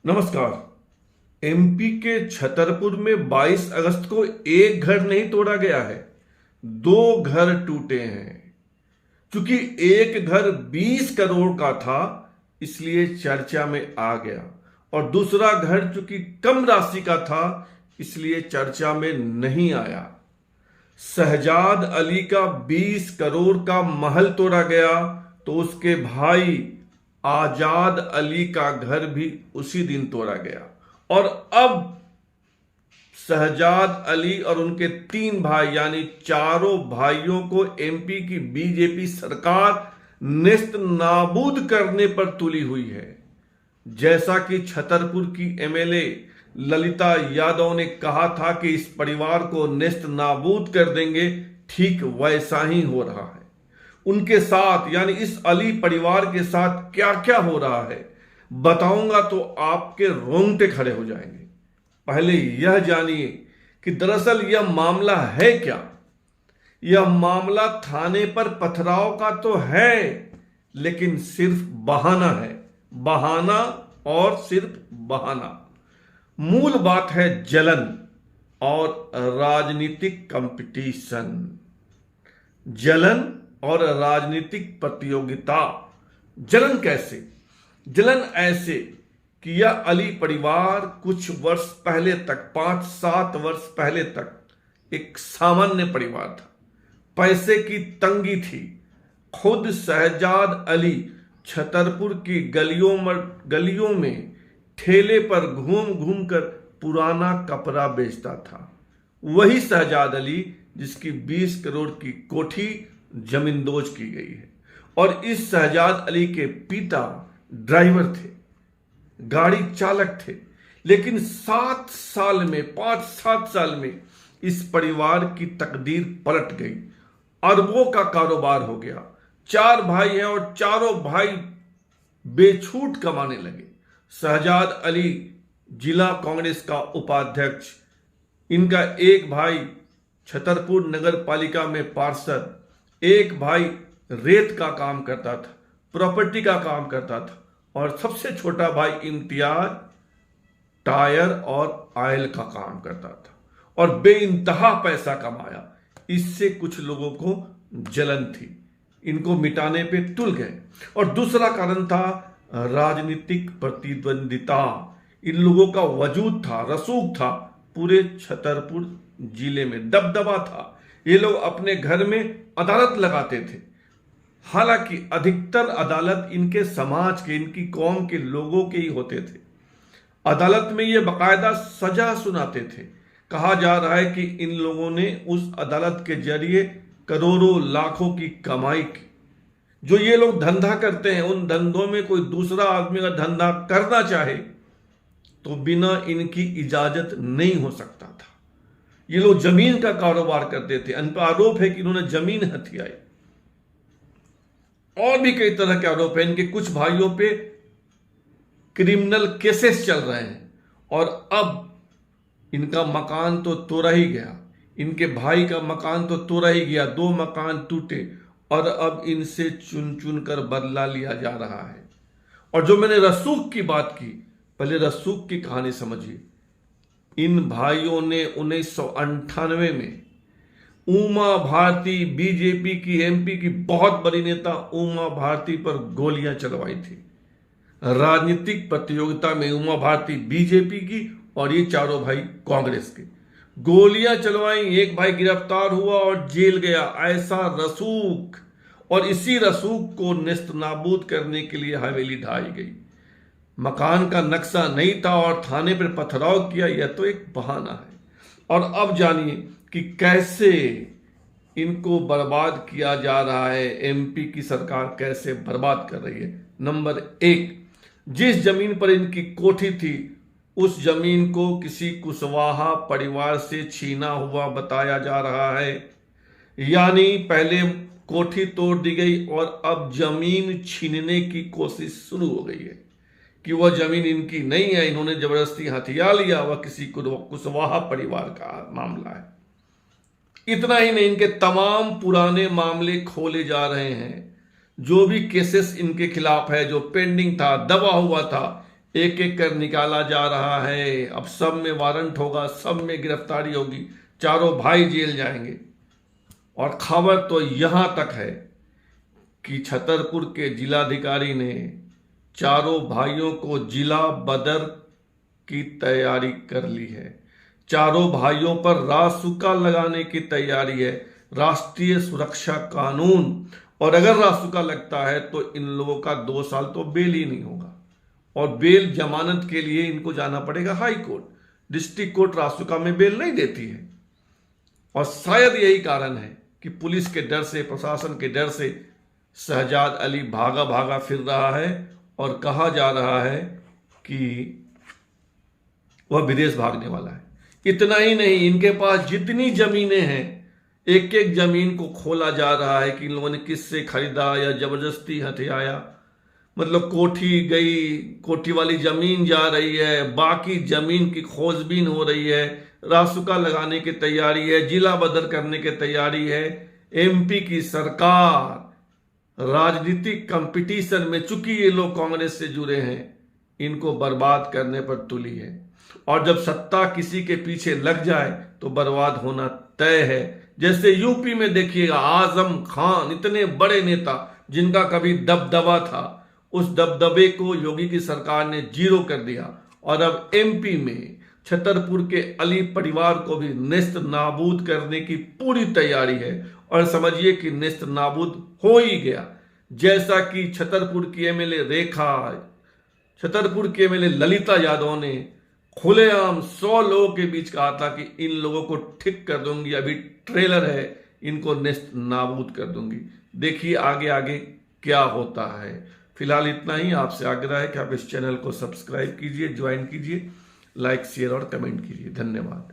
नमस्कार। एमपी के छतरपुर में 22 अगस्त को एक घर नहीं तोड़ा गया है, 2 घर टूटे हैं। क्योंकि एक घर 20 करोड़ का था, इसलिए चर्चा में आ गया, और दूसरा घर चूंकि कम राशि का था, इसलिए चर्चा में नहीं आया। शहजाद अली का 20 करोड़ का महल तोड़ा गया, तो उसके भाई आजाद अली का घर भी उसी दिन तोड़ा गया। और अब शहजाद अली और उनके 3 भाई यानी चारों भाइयों को एमपी की बीजेपी सरकार नेस्त नाबूद करने पर तुली हुई है। जैसा कि छतरपुर की एमएलए ललिता यादव ने कहा था कि इस परिवार को नेस्त नाबूद कर देंगे, ठीक वैसा ही हो रहा है। उनके साथ यानी इस अली परिवार के साथ क्या क्या हो रहा है बताऊंगा तो आपके रोंगटे खड़े हो जाएंगे। पहले यह जानिए कि दरअसल यह मामला है क्या। यह मामला थाने पर पथराव का तो है, लेकिन सिर्फ बहाना है, बहाना और सिर्फ बहाना। मूल बात है जलन और राजनीतिक कंपटीशन। जलन और राजनीतिक प्रतियोगिता। जलन कैसे? जलन ऐसे कि यह अली परिवार कुछ वर्ष पहले तक, 5-7 वर्ष पहले तक एक सामान्य परिवार था। पैसे की तंगी थी। खुद शहजाद अली छतरपुर की गलियों में ठेले पर घूम घूम कर पुराना कपड़ा बेचता था। वही शहजाद अली जिसकी 20 करोड़ की कोठी जमींदोज की गई है। और इस शहजाद अली के पिता ड्राइवर थे, गाड़ी चालक थे, लेकिन 5-7 साल में इस परिवार की तकदीर पलट गई। अरबों का कारोबार हो गया। 4 भाई हैं और चारों भाई बेछूट कमाने लगे। शहजाद अली जिला कांग्रेस का उपाध्यक्ष, इनका एक भाई छतरपुर नगर पालिका में पार्षद, एक भाई रेत का काम करता था, प्रॉपर्टी का काम करता था, और सबसे छोटा भाई इम्तियाज टायर और ऑयल का काम करता था और बेइंतहा पैसा कमाया। इससे कुछ लोगों को जलन थी, इनको मिटाने पे तुल गए। और दूसरा कारण था राजनीतिक प्रतिद्वंदिता। इन लोगों का वजूद था, रसूख था, पूरे छतरपुर जिले में दबदबा था। ये लोग अपने घर में अदालत लगाते थे। हालांकि अधिकतर अदालत इनके समाज के, इनकी कौम के लोगों के ही होते थे। अदालत में ये बाकायदा सजा सुनाते थे। कहा जा रहा है कि इन लोगों ने उस अदालत के जरिए करोड़ों लाखों की कमाई की। जो ये लोग धंधा करते हैं, उन धंधों में कोई दूसरा आदमी का धंधा करना चाहे तो बिना इनकी इजाजत नहीं हो सकता था। ये लोग जमीन का कारोबार करते थे। इन पर आरोप है कि इन्होंने जमीन हथियाई। और भी कई तरह के आरोप है। इनके कुछ भाइयों पे क्रिमिनल केसेस चल रहे हैं। और अब इनका मकान तो तोड़ा ही गया, इनके भाई का मकान तो तोड़ा ही गया, 2 मकान टूटे, और अब इनसे चुन चुन कर बदला लिया जा रहा है। और जो मैंने रसूख की बात की, पहले रसूख की कहानी समझिए। इन भाइयों ने 1998 में उमा भारती, बीजेपी की, एमपी की बहुत बड़ी नेता उमा भारती पर गोलियां चलवाई थी। राजनीतिक प्रतियोगिता में उमा भारती बीजेपी की और ये चारों भाई कांग्रेस के। गोलियां चलवाई, एक भाई गिरफ्तार हुआ और जेल गया। ऐसा रसूख, और इसी रसूख को नेस्तनाबूद करने के लिए हवेली ढाई गई। मकान का नक्शा नहीं था और थाने पर पथराव किया, यह तो एक बहाना है। और अब जानिए कि कैसे इनको बर्बाद किया जा रहा है। एमपी की सरकार कैसे बर्बाद कर रही है। नंबर 1, जिस जमीन पर इनकी कोठी थी, उस जमीन को किसी कुशवाहा परिवार से छीना हुआ बताया जा रहा है। यानी पहले कोठी तोड़ दी गई और अब जमीन छीनने की कोशिश शुरू हो गई है कि वह जमीन इनकी नहीं है, इन्होंने जबरदस्ती हथिया लिया, वह किसी कुशवाहा परिवार का मामला है। इतना ही नहीं, इनके तमाम पुराने मामले खोले जा रहे हैं। जो भी केसेस इनके खिलाफ है, जो पेंडिंग था, दबा हुआ था, एक एक कर निकाला जा रहा है। अब सब में वारंट होगा, सब में गिरफ्तारी होगी, चारों भाई जेल जाएंगे। और खबर तो यहां तक है कि छतरपुर के जिलाधिकारी ने चारों भाइयों को जिला बदर की तैयारी कर ली है। चारों भाइयों पर रासुका लगाने की तैयारी है, राष्ट्रीय सुरक्षा कानून। और अगर रासुका लगता है तो इन लोगों का 2 साल तो बेल ही नहीं होगा, और बेल जमानत के लिए इनको जाना पड़ेगा हाई कोर्ट। डिस्ट्रिक्ट कोर्ट रासुका में बेल नहीं देती है। और शायद यही कारण है कि पुलिस के डर से, प्रशासन के डर से शहजाद अली भागा भागा फिर रहा है, और कहा जा रहा है कि वह विदेश भागने वाला है। इतना ही नहीं, इनके पास जितनी जमीनें हैं, एक एक जमीन को खोला जा रहा है कि इन लोगों ने किससे खरीदा या जबरदस्ती हथियाया। मतलब कोठी गई, कोठी वाली जमीन जा रही है, बाकी जमीन की खोजबीन हो रही है, रासुका लगाने की तैयारी है, जिला बदर करने की तैयारी है। एमपी की सरकार राजनीतिक कंपटीशन में, चूंकि ये लोग कांग्रेस से जुड़े हैं, इनको बर्बाद करने पर तुली है। और जब सत्ता किसी के पीछे लग जाए तो बर्बाद होना तय है। जैसे यूपी में देखिएगा, आजम खान, इतने बड़े नेता जिनका कभी दबदबा था, उस दबदबे को योगी की सरकार ने जीरो कर दिया। और अब एमपी में छतरपुर के अली परिवार को भी नेस्त नाबूद करने की पूरी तैयारी है। और समझिए कि नेस्त नाबूद हो ही गया। जैसा कि छतरपुर की एमएलए रेखा, छतरपुर के एमएलए ललिता यादव ने खुलेआम 100 लोगों के बीच कहा था कि इन लोगों को ठीक कर दूंगी, अभी ट्रेलर है, इनको नेस्त नाबूद कर दूंगी। देखिए आगे आगे क्या होता है। फिलहाल इतना ही। आपसे आग्रह है कि आप इस चैनल को सब्सक्राइब कीजिए, ज्वाइन कीजिए, लाइक, शेयर और कमेंट कीजिए। धन्यवाद।